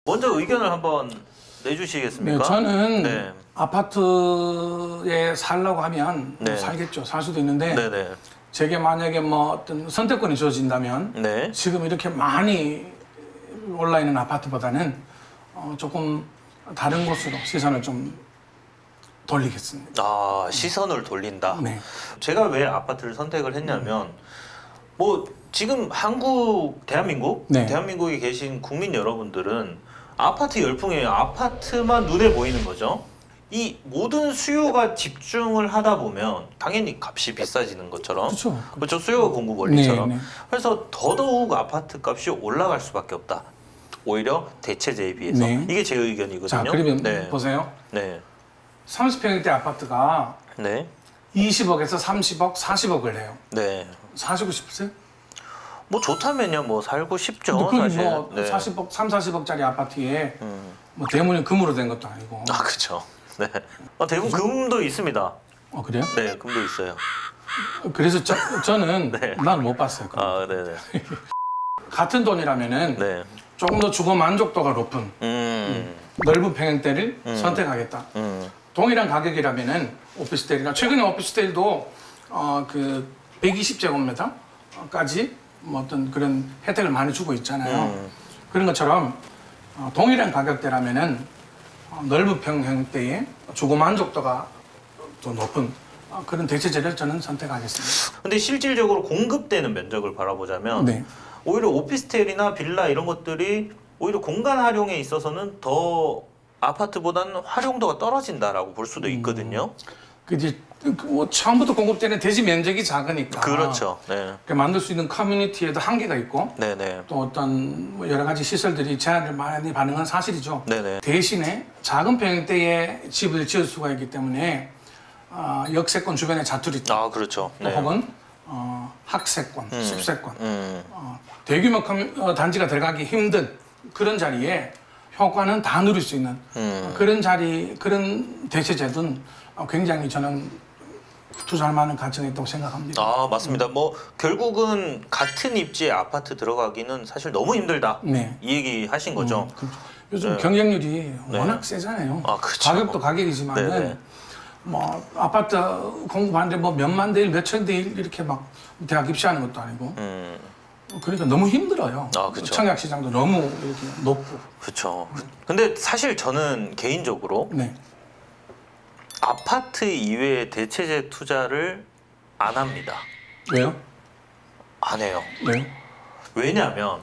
먼저 의견을 한번 내주시겠습니까? 네, 저는 네. 아파트에 살려고 하면 네. 살겠죠. 살 수도 있는데 네네. 제게 만약에 뭐 어떤 선택권이 주어진다면 네. 지금 이렇게 많이 올라 있는 아파트보다는 조금 다른 곳으로 시선을 좀 돌리겠습니다. 아, 시선을 돌린다. 네. 제가 왜 아파트를 선택을 했냐면 뭐 지금 대한민국? 네. 대한민국에 계신 국민 여러분들은 아파트 열풍이에요. 아파트만 눈에 보이는 거죠. 이 모든 수요가 집중을 하다 보면 당연히 값이 비싸지는 것처럼 그렇죠. 그렇죠. 수요가 공급 원리처럼. 네, 네. 그래서 더더욱 아파트 값이 올라갈 수밖에 없다. 오히려 대체제에 비해서. 네. 이게 제 의견이거든요. 자, 그러면 네. 보세요. 네. 30평대 아파트가 네. 20억에서 30억, 40억을 해요. 네. 사시고 싶으세요? 뭐 좋다면요. 뭐 살고 싶죠. 근데 사실. 뭐 네. 40억, 3, 40억짜리 아파트에 뭐 대문이 금으로 된 것도 아니고. 아, 그렇죠. 네. 대부분 금도 있습니다. 그래요? 네, 금도 있어요. 그래서 저는 네. 난 못 봤어요. 그거. 아, 네, 네. 같은 돈이라면은 네. 조금 더 주거 만족도가 높은 넓은 평형대를 선택하겠다. 동일한 가격이라면은 오피스텔이나 최근에 오피스텔도 그 120제곱미터까지 뭐 어떤 그런 혜택을 많이 주고 있잖아요. 그런 것처럼 동일한 가격대라면은 넓은 평형대의 주거 만족도가 더 높은 그런 대체제를 저는 선택하겠습니다. 근데 실질적으로 공급되는 면적을 바라보자면 네. 오히려 오피스텔이나 빌라 이런 것들이 오히려 공간 활용에 있어서는 더 아파트보다는 활용도가 떨어진다라고 볼 수도 있거든요. 그 이제 뭐 처음부터 공급되는 대지 면적이 작으니까. 그렇죠. 네. 만들 수 있는 커뮤니티에도 한계가 있고 네네. 또 어떤 뭐 여러 가지 시설들이 제한을 많이 받는 건 사실이죠. 네네. 대신에 작은 평형대에 집을 지을 수가 있기 때문에 역세권 주변에 자투리 아, 그렇죠. 또 네. 혹은 학세권, 숲세권 대규모 단지가 들어가기 힘든 그런 자리에 효과는 다 누릴 수 있는 그런 대체제든 굉장히 저는 투자할 만한 가치가 있다고 생각합니다. 아, 맞습니다. 뭐 결국은 같은 입지에 아파트 들어가기는 사실 너무 힘들다. 네. 이 얘기 하신 거죠. 그렇죠. 요즘 네. 경쟁률이 네. 워낙 세잖아요. 아, 그렇죠. 가격도 가격이지만은 네네. 뭐 아파트 공급하는데 뭐 몇만 대 일, 몇천 대 일 이렇게 막 대학 입시하는 것도 아니고 그러니까 너무 힘들어요. 아, 그렇죠. 청약 시장도 너무 이렇게 높고. 그렇죠. 근데 사실 저는 개인적으로 네. 아파트 이외의 대체제 투자를 안 합니다. 왜요? 안 해요. 왜요? 왜냐하면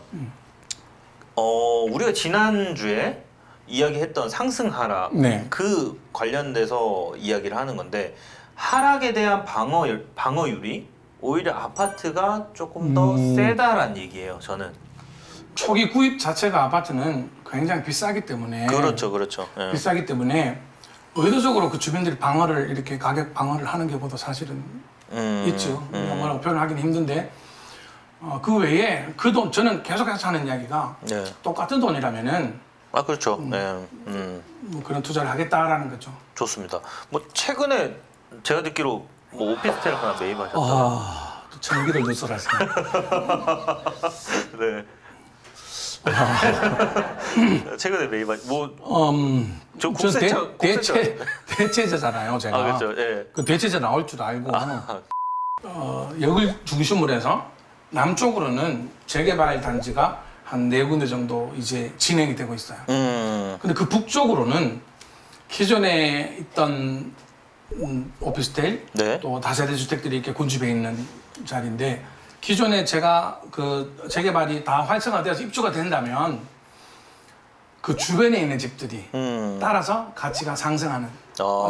우리가 지난주에 이야기했던 상승 하락 네. 그 관련돼서 이야기를 하는 건데 하락에 대한 방어율이 오히려 아파트가 조금 더 세다란 얘기예요. 저는. 초기 구입 자체가 아파트는 굉장히 비싸기 때문에 그렇죠, 그렇죠. 예. 비싸기 때문에 의도적으로 그 주변들이 방어를 이렇게 가격 방어를 하는 경우도 사실은 있죠. 뭐라고 표현하기는 힘든데 그 외에 그 돈 저는 계속해서 하는 이야기가 네. 똑같은 돈이라면은 아, 그렇죠. 네. 뭐 그런 투자를 하겠다라는 거죠. 좋습니다. 뭐 최근에 제가 듣기로 뭐 오피스텔 하나 매입하셨다고. 전기를 누설하시네. 네. 최근에 매입한 저 대체제잖아요, 제가. 아, 그렇죠. 예. 그 대체제 나올 줄 알고 역을 중심으로 해서 남쪽으로는 재개발 단지가 한 4군데 정도 이제 진행이 되고 있어요. 근데 그 북쪽으로는 기존에 있던 오피스텔 네. 또 다세대 주택들이 이렇게 군집해 있는 자리인데 기존에 제가 그 재개발이 다 활성화되어서 입주가 된다면 그 주변에 있는 집들이 따라서 가치가 상승하는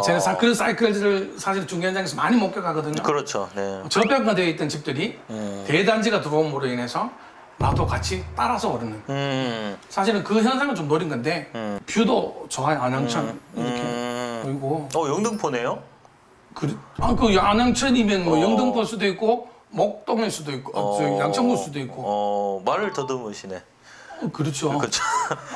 제가 그런 사이클들을 사실 중개 현장에서 많이 목격하거든요. 그렇죠. 네. 저평가되어 있던 집들이 대단지가 들어옴으로 인해서 나도 같이 따라서 오르는 사실은 그 현상을 좀 노린 건데 뷰도 좋아요. 안양천 이렇게 보이고 영등포네요? 그 안양천이면 뭐 영등포일 수도 있고 목동일 수도 있고 양천구일 수도 있고 말을 더듬으시네. 그렇죠. 그렇죠.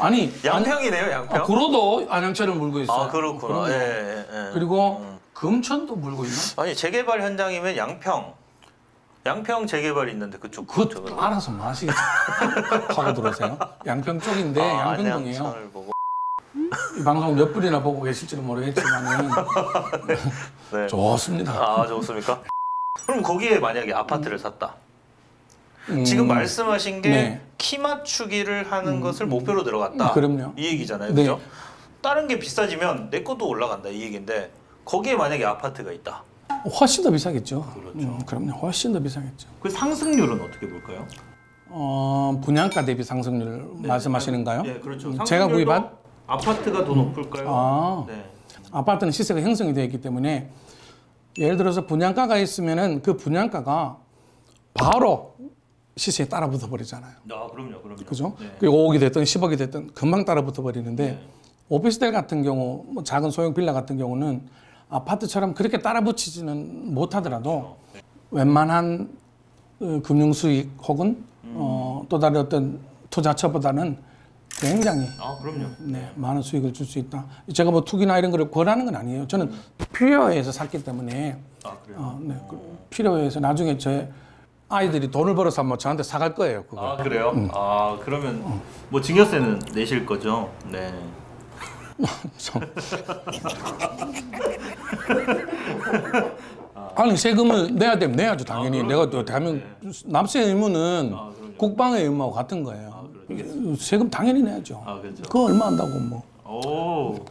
아니 양평이네요, 양평. 구로도 안양천을 물고 있어요. 아, 그렇구나. 예. 그리고 금천도 물고 있나? 아니 재개발 현장이면 양평 양평 재개발 있는데 그쪽 그 쪽은 알아서 뭐 하시겠죠. 하고 들어오세요. 양평 쪽인데 양평동이에요. 안양천을 보고. 이 방송 몇 분이나 보고 계실지는 모르겠지만은 네. 좋습니다. 아 좋습니까? 그럼 거기에 만약에 아파트를 샀다. 지금 말씀하신 게 네. 키 맞추기를 하는 것을 목표로 들어갔다. 그럼요. 이 얘기잖아요, 네. 그죠? 다른 게 비싸지면 내 것도 올라간다 이 얘기인데 거기에 만약에 아파트가 있다. 훨씬 더 비싸겠죠. 그렇죠. 그럼요. 훨씬 더 비싸겠죠. 그 상승률은 어떻게 볼까요? 분양가 대비 상승률 말씀하시는가요? 네, 그렇죠. 제가 상승률도 구입한 아파트가 더 높을까요? 아. 네. 아파트는 시세가 형성이 되어 있기 때문에 예를 들어서 분양가가 있으면은 그 분양가가 바로 시세에 따라 붙어 버리잖아요. 아, 그럼요. 그죠? 네. 그리고 5억이 됐든 10억이 됐든 금방 따라 붙어 버리는데 네. 오피스텔 같은 경우, 뭐 작은 소형 빌라 같은 경우는 아파트처럼 그렇게 따라 붙이지는 못하더라도 웬만한 금융 수익 혹은 또 다른 어떤 투자처보다는 굉장히 아, 그럼요. 네, 많은 수익을 줄 수 있다. 제가 뭐 투기나 이런 거를 권하는 건 아니에요. 저는 필요에 의해서 샀기 때문에 아, 그래요. 네, 필요에 의해서 나중에 제 아이들이 돈을 벌어서 뭐 저한테 사갈 거예요. 그거. 아, 그래요? 아, 그러면 뭐 증여세는 내실 거죠? 네. 참. 아니 세금을 내야 되면 내야죠 당연히. 내가 또 대한민국 납세 의무는 국방의 의무하고 같은 거예요. 세금 당연히 내야죠. 아, 그렇죠. 그거 얼마 한다고 뭐. 오.